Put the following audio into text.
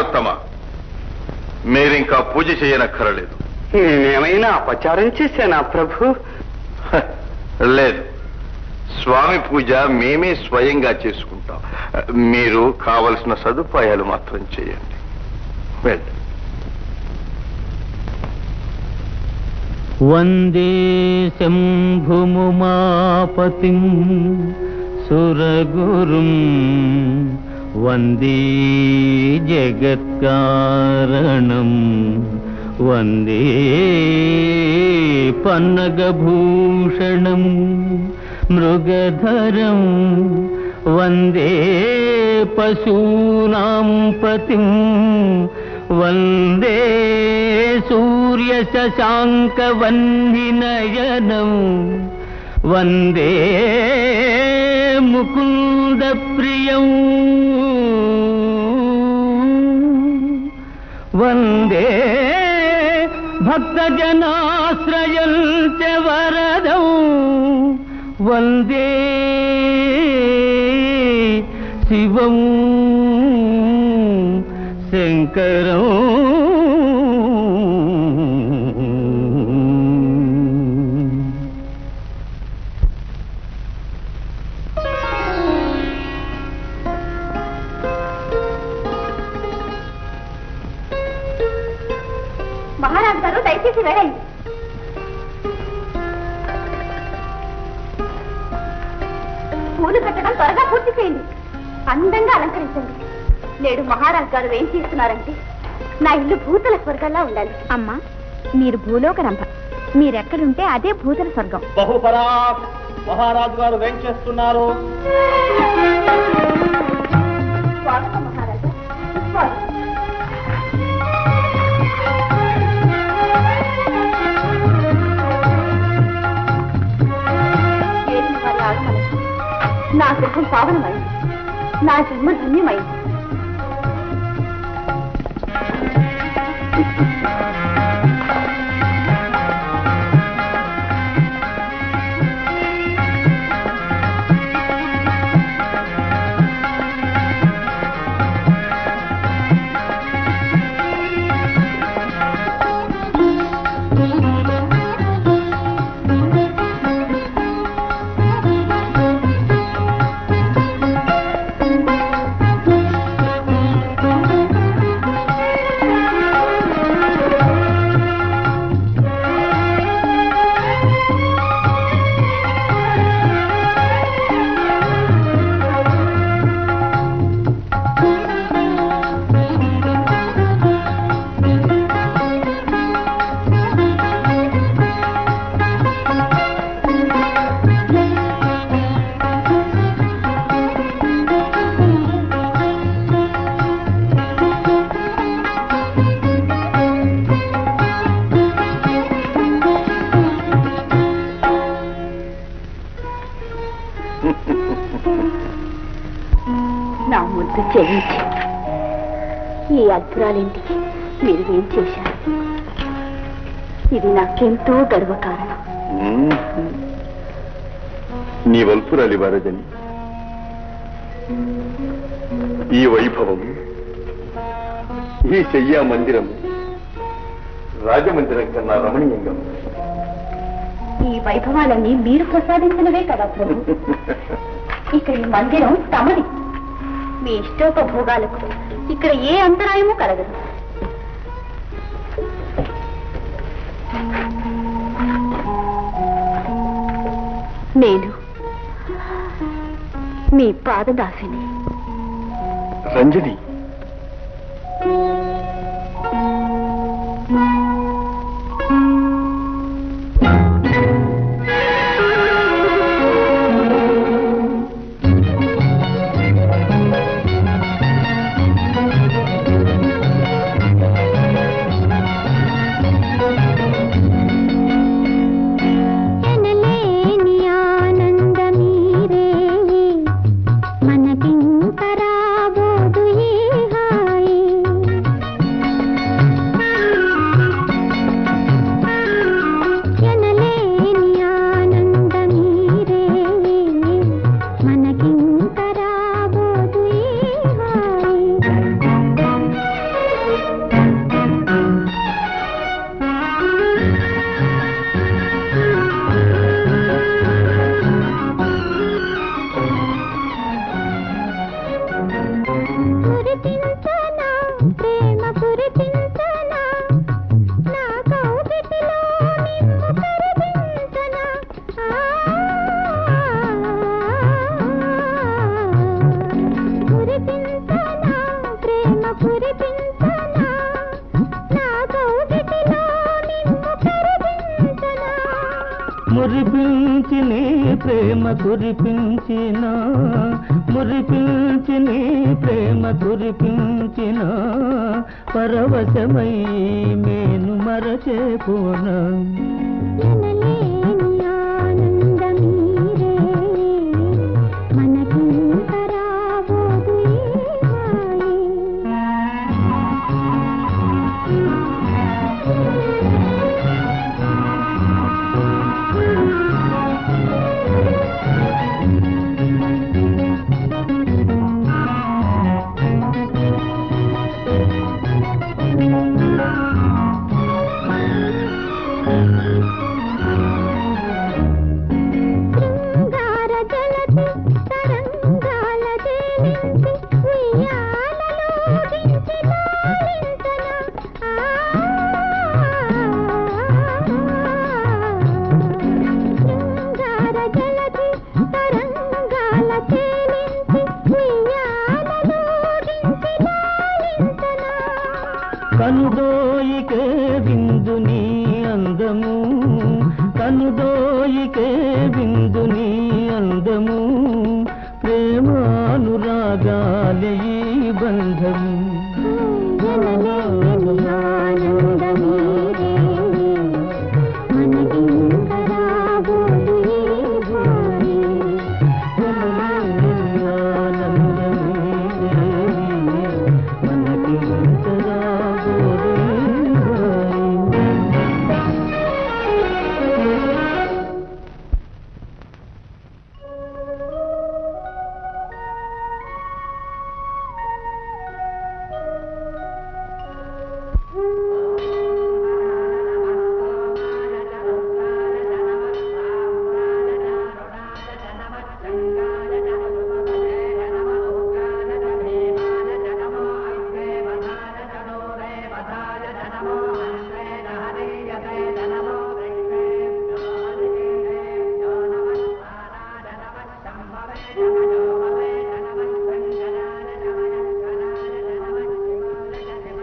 నరోత్తమ, మీరింకా పూజ చేయనక్కరలేదు. నేనేమైనా అపచారం చేశానా ప్రభు? లేదు, స్వామి పూజ మేమే స్వయంగా చేసుకుంటాం. మీరు కావలసిన సదుపాయాలు మాత్రం చేయండి. వెళ్ళండి. వందే శంభుముమాపతిం సురగురుం వందే జగత్కారణం వందే పన్నగభూషణం మృగధరం వందే పశూనాం పతిం వందే సూర్యశశాంకవన్నినయనం వందే ముకుందప్రియం వందే భక్తజనాశ్రయం చ వరదం వందే శివం శంకరం. మహారాజు గారు దయచేసి వెళ్ళండి. పూలు కట్టడం త్వరగా పూర్తి చేయండి, అందంగా అలంకరించండి. నేడు మహారాజు గారు ఏం చేస్తున్నారంటే నా ఇల్లు భూతల స్వర్గంలా ఉండాలి. అమ్మా, మీరు భూలోక రంభ, మీరెక్కడుంటే అదే భూతల స్వర్గం. బహుపరా మహారాజు గారు ఏం చేస్తున్నారు? స్వాగతం మహారాజా, స్వాగతం. ఏలిన వారి ఆగమనకు నా గృహం పావనమైంది, నా జన్మ ధన్యమైంది. నా ముద్దు చెల్లించి ఈ అద్భురాలింటికి మీరు ఏం చేశారు? ఇది నాకెంతో గర్వకారణం. నీ వల్పురాలి వరదని ఈ వైభవం, ఈ శయ్యా మందిరం రాజమందిరం కన్నా రమణీయంగా ఉంది. ఈ వైభవాలన్నీ మీరు ప్రసాదించినవే కదా ప్రభు. ఇక ఈ మందిరం తమది. మీ ఇష్టోపభోగాలకు ఇక్కడ ఏ అంతరాయమూ కలగదు. నేను మీ పాదదాసిని. రంజని, ప్రేమ కురిపించిన మురిపించి నీ ప్రేమ కురిపించిన పరవశమై మేను మరచేపోనా కనుదోయికే విందు నీ అందము కనుదోయికే విందు నీ అందము ప్రేమానురాగాలే ఈ బంధము Thank you.